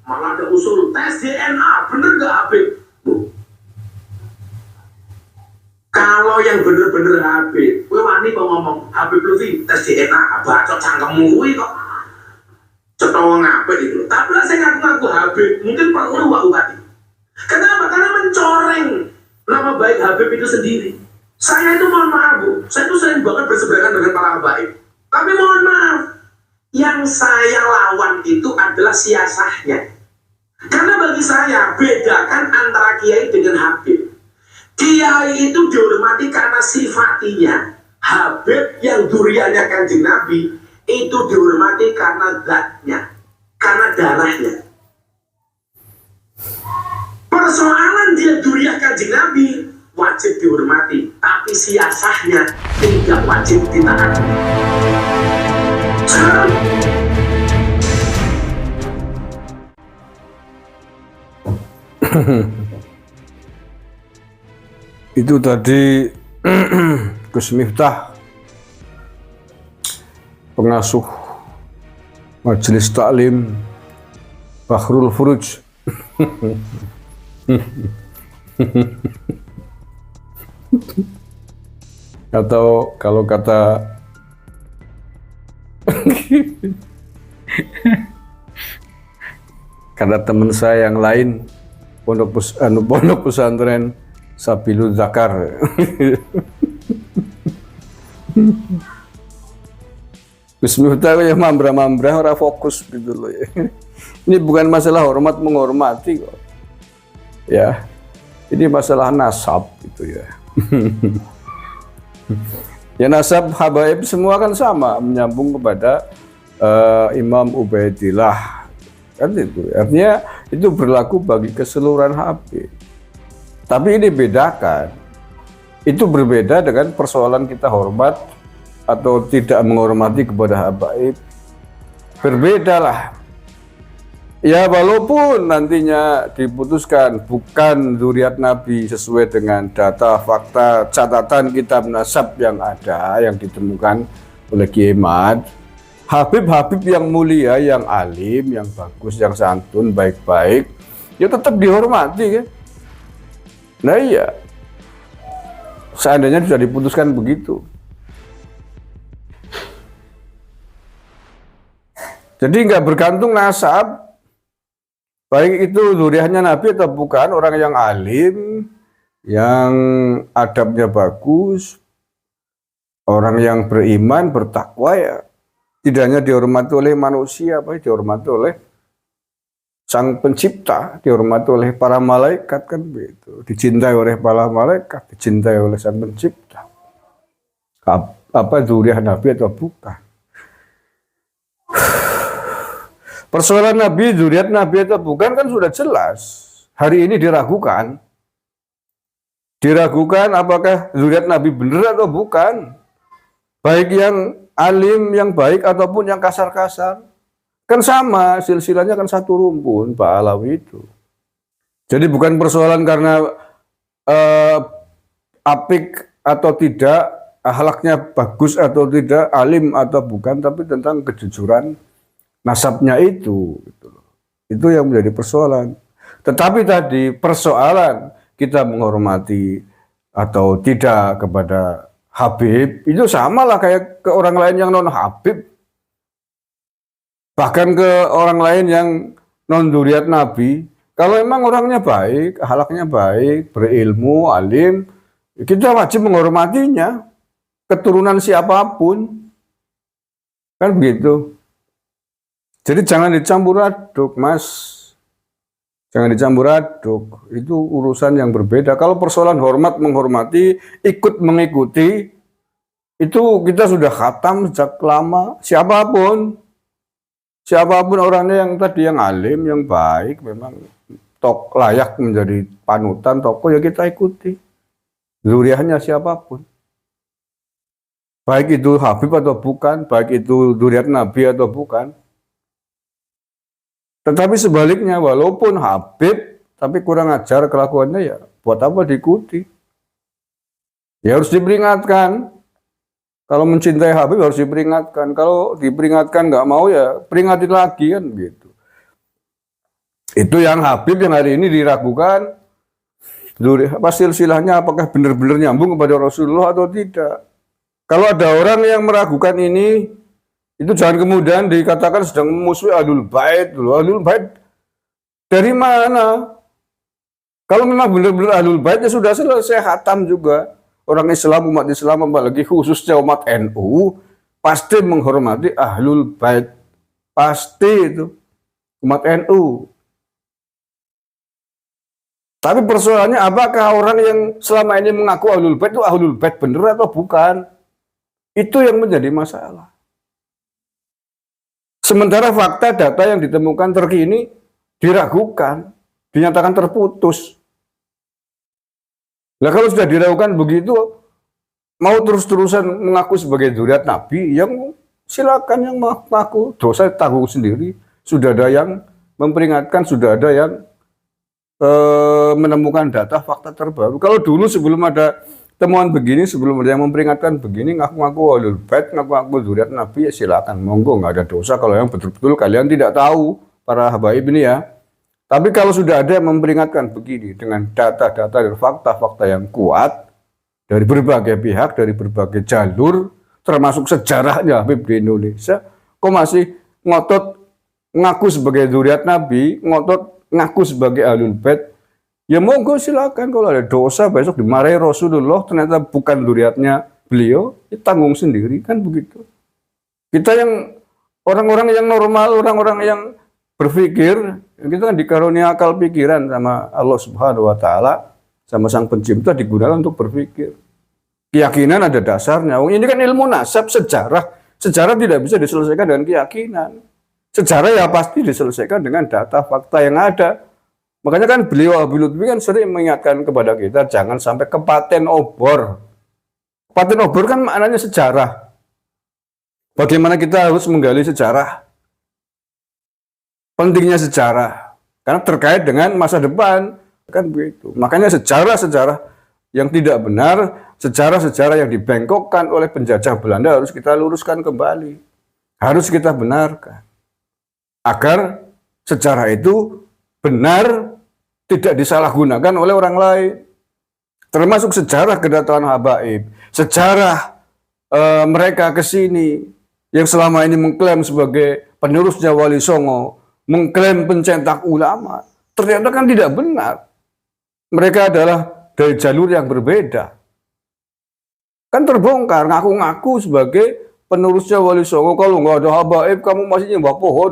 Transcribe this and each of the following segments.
Malah ada usul tes DNA, bener nggak Habib? Kalau yang bener-bener Habib, gue wani kok ngomong Habib Lutfi tes DNA, baca cangkemmu kok cetowong apa itu. Tapi lah saya ngaku-ngaku Habib, mungkin perlu Pak Bupati. Kenapa? Karena mencoreng nama baik Habib itu sendiri. Saya itu mohon maaf Bu, saya itu sering banget berseberangan dengan para habaib. Tapi mohon maaf, yang saya lawan itu adalah siasahnya. Karena bagi saya, bedakan antara kiai dengan Habib. Kiai itu dihormati karena sifatinya. Habib yang duriannya Kanjeng Nabi itu dihormati karena zatnya, karena darahnya. Persoalan dia duriah Kanjeng Nabi wajib dihormati, tapi siasahnya tidak wajib ditaati. Sekarang itu tadi Gus Miftah, pengasuh Majelis Taklim Bahrul Furuj. Atau kalau kata teman saya yang lain, pondok pesantren Sabilul Zakar. Gus Miftah ya mambrah-mambrah, ora fokus gitu loh ya. Ini bukan masalah hormat menghormati kok. Ya. Ini masalah nasab gitu ya. Ya nasab habaib semua kan sama, menyambung kepada Imam Ubaidillah. Kan itu. Artinya itu berlaku bagi keseluruhan habib. Tapi ini bedakan. Itu berbeda dengan persoalan kita hormat atau tidak menghormati kepada habaib. Berbedalah. Ya walaupun nantinya diputuskan bukan zuriat Nabi sesuai dengan data, fakta, catatan kitab nasab yang ada, yang ditemukan oleh Kiai Ma'ad, Habib-habib yang mulia, yang alim, yang bagus, yang santun, baik-baik, ya tetap dihormati kan. Nah iya, seandainya sudah diputuskan begitu. Jadi nggak bergantung nasab, baik itu zuriatnya Nabi atau bukan, orang yang alim, yang adabnya bagus, orang yang beriman, bertakwa ya, tidak hanya dihormati oleh manusia, tapi dihormati oleh Sang Pencipta, dihormati oleh para malaikat kan begitu, dicintai oleh para malaikat, dicintai oleh Sang Pencipta. Apa zuriat Nabi atau bukan? Persoalan Nabi, zuriat Nabi atau bukan kan sudah jelas. Hari ini diragukan. Diragukan apakah zuriat Nabi benar atau bukan. Baik yang alim, yang baik ataupun yang kasar-kasar. Kan sama, silsilahnya kan satu rumpun, Pak Alawi itu. Jadi bukan persoalan karena apik atau tidak, akhlaknya bagus atau tidak, alim atau bukan, tapi tentang kejujuran nasabnya itu. Itu yang menjadi persoalan. Tetapi tadi persoalan kita menghormati atau tidak kepada Habib, itu sama lah kayak ke orang lain yang non Habib. Bahkan ke orang lain yang non zuriat Nabi, kalau emang orangnya baik, akhlaknya baik, berilmu, alim, kita wajib menghormatinya, keturunan siapapun. Kan begitu. Jadi jangan dicampur aduk, Mas. Jangan dicampur aduk. Itu urusan yang berbeda. Kalau persoalan hormat menghormati, ikut mengikuti, itu kita sudah khatam sejak lama. Siapapun orangnya yang tadi yang alim, yang baik, memang layak menjadi panutan tokoh, ya kita ikuti. Zuriatnya siapapun. Baik itu Habib atau bukan, baik itu zuriat Nabi atau bukan. Tetapi sebaliknya, walaupun Habib, tapi kurang ajar kelakuannya, ya buat apa diikuti? Ya harus diperingatkan. Kalau mencintai Habib harus diperingatkan. Kalau diperingatkan nggak mau, ya peringatin lagi kan gitu. Itu yang Habib yang hari ini diragukan, apa silsilahnya apakah benar-benar nyambung kepada Rasulullah atau tidak. Kalau ada orang yang meragukan ini, itu jangan kemudian dikatakan sedang memusuhi Ahlul Bait. Ahlul Bait dari mana? Kalau memang benar-benar Ahlul Bait ya sudah selesai khatam juga. Orang Islam, umat Islam, apalagi khususnya umat NU, pasti menghormati Ahlul Bait. Pasti itu umat NU. Tapi persoalannya apakah orang yang selama ini mengaku Ahlul Bait itu Ahlul Bait benar atau bukan? Itu yang menjadi masalah. Sementara fakta data yang ditemukan terkini diragukan, dinyatakan terputus. Nah kalau sudah diragukan begitu, mau terus-terusan mengaku sebagai zuriat Nabi, yang silakan yang mengaku dosa tanggung sendiri. Sudah ada yang memperingatkan, sudah ada yang menemukan data fakta terbaru. Kalau dulu sebelum ada temuan begini, sebelum ada yang memperingatkan begini, ngaku-ngaku Ahlul Bait, ngaku-ngaku zuriat Nabi, ya silakan, monggo, nggak ada dosa kalau yang betul-betul kalian tidak tahu, para habaib ini ya. Tapi kalau sudah ada yang memperingatkan begini dengan data-data dan fakta-fakta yang kuat dari berbagai pihak, dari berbagai jalur, termasuk sejarahnya Habib di Indonesia, kok masih ngotot ngaku sebagai zuriat Nabi, ngotot ngaku sebagai Ahlul Bait, ya monggo silakan. Kalau ada dosa besok dimarahi Rasulullah, ternyata bukan zuriatnya beliau, ya tanggung sendiri, kan begitu. Kita yang orang-orang yang normal, orang-orang yang berpikir, kita kan dikarunia akal pikiran sama Allah Subhanahu wa taala, sama Sang Pencipta, digunakan untuk berpikir. Keyakinan ada dasarnya. Ini kan ilmu nasab, sejarah. Sejarah tidak bisa diselesaikan dengan keyakinan. Sejarah ya pasti diselesaikan dengan data fakta yang ada. Makanya kan beliau Habib Lutfi kan sering mengingatkan kepada kita jangan sampai kepaten obor. Kepaten obor kan maknanya sejarah. Bagaimana kita harus menggali sejarah? Pentingnya sejarah karena terkait dengan masa depan, kan begitu. Makanya sejarah-sejarah yang tidak benar, sejarah-sejarah yang dibengkokkan oleh penjajah Belanda harus kita luruskan kembali. Harus kita benarkan. Agar sejarah itu benar, tidak disalahgunakan oleh orang lain. Termasuk sejarah kedatangan habaib, sejarah mereka ke sini yang selama ini mengklaim sebagai penerusnya Wali Songo, mengklaim pencetak ulama, ternyata kan tidak benar. Mereka adalah dari jalur yang berbeda. Kan terbongkar, ngaku-ngaku sebagai penerusnya Wali Songo. Kalau nggak ada habaib, kamu masih nyembah pohon.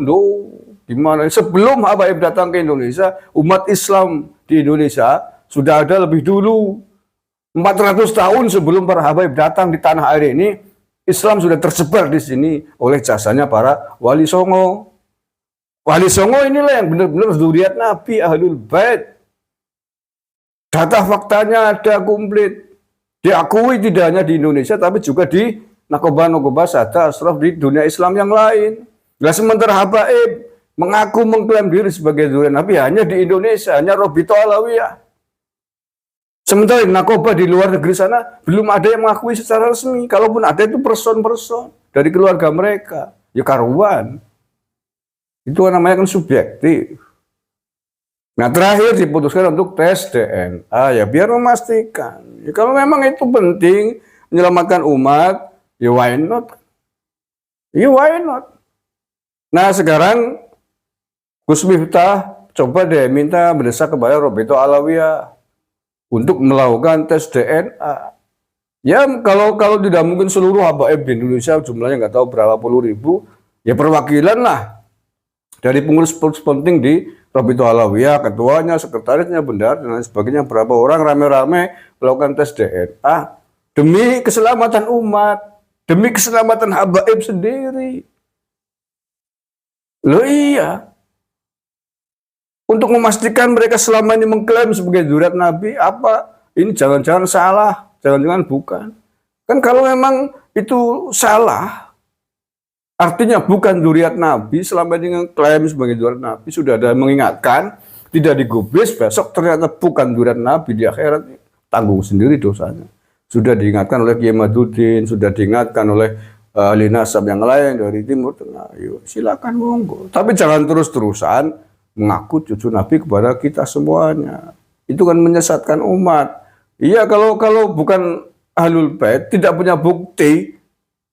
Gimana? Sebelum habaib datang ke Indonesia, umat Islam di Indonesia sudah ada lebih dulu. 400 tahun sebelum para habaib datang di tanah air ini, Islam sudah tersebar di sini oleh jasanya para Wali Songo. Wali Songo inilah yang benar-benar zuriat Nabi, Ahlul Bait. Data faktanya ada komplit. Diakui tidak hanya di Indonesia, tapi juga di Nakoba-Nakoba Sada Ashraf di dunia Islam yang lain. Nah, sementara habaib mengaku mengklaim diri sebagai zuriat Nabi hanya di Indonesia, hanya Robito Alawiyah. Sementara di Nakoba di luar negeri sana belum ada yang mengakui secara resmi. Kalaupun ada itu person-person dari keluarga mereka. Ya karuan. Itu namanya kan subjektif. Nah terakhir diputuskan untuk tes DNA. Ya biar memastikan. Ya, kalau memang itu penting menyelamatkan umat, ya why not? Ya why not? Nah sekarang Gus Miftah coba deh minta mendesak kepada Robito Alawiyah untuk melakukan tes DNA. Ya kalau tidak mungkin seluruh habaib di Indonesia jumlahnya nggak tahu berapa puluh ribu, ya perwakilan lah dari pengurus penting di Robito Alawiyah, ketuanya, sekretarisnya, bendahara dan lain sebagainya, berapa orang rame-rame melakukan tes DNA demi keselamatan umat, demi keselamatan habaib sendiri. Loh iya. Untuk memastikan mereka selama ini mengklaim sebagai zuriat Nabi, apa ini jangan-jangan salah, jangan-jangan bukan. Kan kalau memang itu salah, artinya bukan zuriat Nabi, selama ini mengklaim sebagai zuriat Nabi, sudah ada mengingatkan, tidak digubris, besok ternyata bukan zuriat Nabi di akhirat, tanggung sendiri dosanya. Sudah diingatkan oleh Kiai Maduddin, sudah diingatkan oleh ahli nasab yang lain dari Timur Tengah. Yuk, silakan monggo. Tapi jangan terus-terusan mengaku cucu Nabi kepada kita semuanya. Itu kan menyesatkan umat. Iya, kalau bukan Ahlul Bait, tidak punya bukti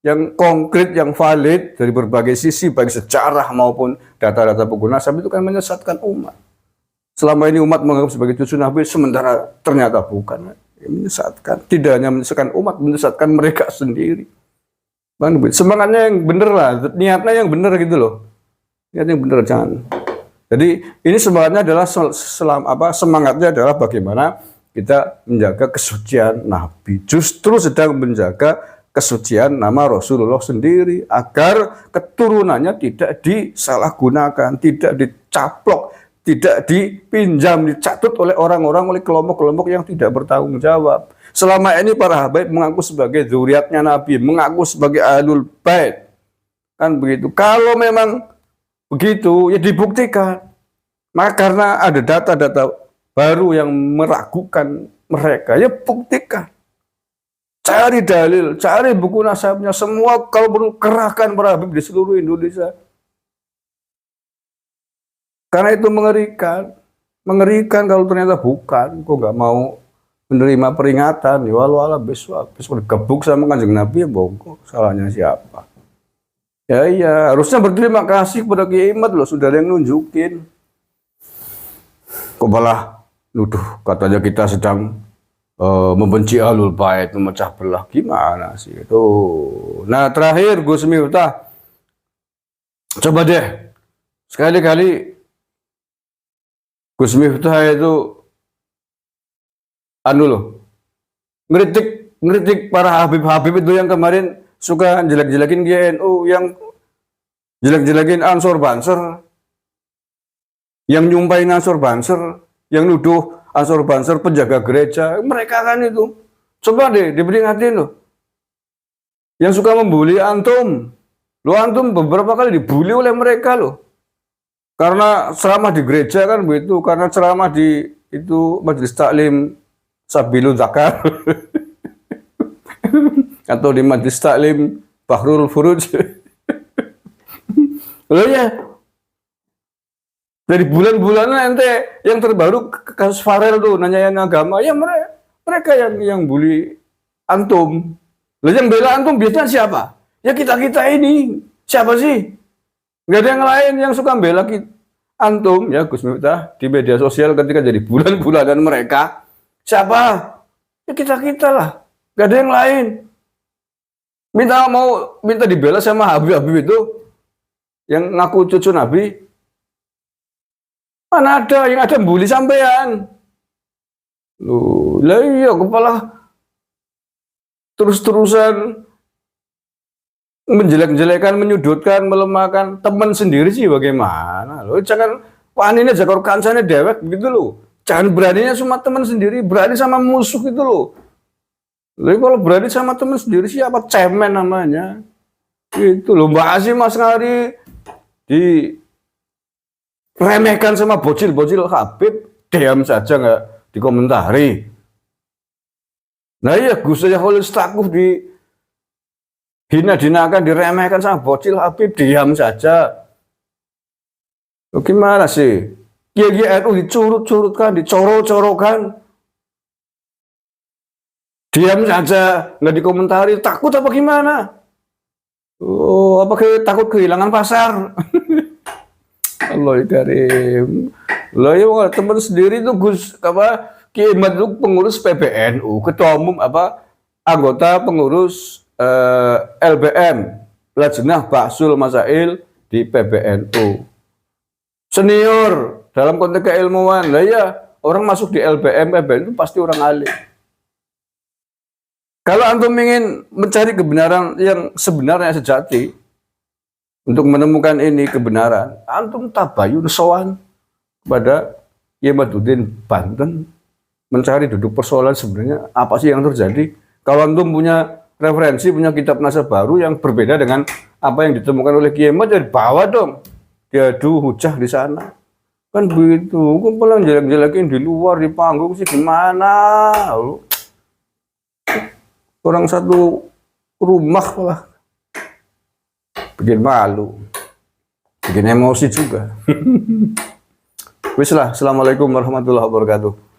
yang konkret, yang valid dari berbagai sisi, baik sejarah maupun data-data buku nasab, itu kan menyesatkan umat. Selama ini umat menganggap sebagai cucu Nabi, sementara ternyata bukan. Ya, menyesatkan. Tidak hanya menyesatkan umat, menyesatkan mereka sendiri. Semangatnya yang bener lah, niatnya yang bener gitu loh. Niatnya yang bener, jangan. Jadi ini semangatnya adalah semangatnya adalah bagaimana kita menjaga kesucian Nabi. Justru sedang menjaga kesucian nama Rasulullah sendiri agar keturunannya tidak disalahgunakan, tidak dicaplok, tidak dipinjam, dicatut oleh orang-orang, oleh kelompok-kelompok yang tidak bertanggung jawab. Selama ini para habaib mengaku sebagai zuriatnya Nabi, mengaku sebagai Ahlul Bait. Kan begitu. Kalau memang begitu, ya dibuktikan. Maka karena ada data-data baru yang meragukan mereka, ya buktikan. Cari dalil, cari buku nasabnya, semua kalau perlu kerahkan para habib di seluruh Indonesia. Karena itu mengerikan. Mengerikan kalau ternyata bukan. Kok nggak mau menerima peringatan? Ya walau ala besok gebuk sama Kanjeng Nabi, ya bongkok. Salahnya siapa? Ya iya, harusnya berterima kasih kepada Kiai Imad loh, sudah ada yang nunjukin. Kok malah nuduh katanya kita sedang membenci Ahlul Bait, memecah belah, gimana sih itu? Nah terakhir Gus Miftah, coba deh sekali-kali Gus Miftah itu ngeritik para habib-habib itu yang kemarin suka jelek-jelekin GNU, yang jelek-jelekin Ansor Banser, yang nyumpahin Ansor Banser, yang nuduh Ansor Banser penjaga gereja, mereka kan itu. Coba deh diperingatin loh. Yang suka membuli antum. Lo antum beberapa kali dibully oleh mereka loh. Karena ceramah di gereja kan begitu, karena ceramah di itu majelis taklim Sabilul Zakar atau di majelis taklim Bahrul Furuj. Loh ya, dari bulan-bulan ente yang terbaru kasus Farel tuh nanyain agama, ya mereka yang bully antum. Lah yang bela antum biasanya siapa? Ya kita ini. Siapa sih? Nggak ada yang lain yang suka bela antum, ya Gus Miftah, di media sosial ketika jadi bulan-bulanan mereka. Siapa? Ya kita lah. Nggak ada yang lain. Minta dibela sama Habib itu yang ngaku cucu Nabi. Mana ada yang ada bully sampean. Loh, lah iya kepala terus-terusan menjelek-jelekan, menyudutkan, melemahkan teman sendiri sih bagaimana? Loh, jangan paninnya jakor kancane dewek begitu loh. Jangan beraninya sama teman sendiri, berani sama musuh itu loh. Loh, kalau berani sama teman sendiri siapa? Cemen namanya. Itu loh, Mbak Asim Mas Ngari remehkan sama bocil-bocil Habib, diam saja nggak dikomentari. Nah iya, Gus Yahya Stakuf dihina-dinakan, diremehkan sama bocil Habib, diam saja. Loh, gimana sih? Kiai NU dicurut-curutkan, dicoro-corokan, diam saja, nggak dikomentari. Takut apa gimana? Oh, apa takut kehilangan pasar? Allah karim. Lah ya teman sendiri tuh Gus Kiai Imad itu pengurus PBNU, ketua umum anggota pengurus LBM, Lajnah Bahsul Masail di PBNU. Senior dalam konteks keilmuan. Lah ya, orang masuk di LBM, PBNU pasti orang alim. Kalau antum ingin mencari kebenaran yang sebenarnya sejati, untuk menemukan ini kebenaran, antum tabayun sowan kepada Kiai Imaduddin Banten, mencari duduk persoalan sebenarnya apa sih yang terjadi. Kalau antum punya referensi, punya kitab nasab baru yang berbeda dengan apa yang ditemukan oleh Kiai Imad, dari bawah dong, diadu hujah di sana. Kan begitu, kok malah jelek-jelekin di luar, di panggung sih gimana? Orang satu rumah lah. Bikin malu, bikin emosi juga. Wis lah, assalamualaikum warahmatullahi wabarakatuh.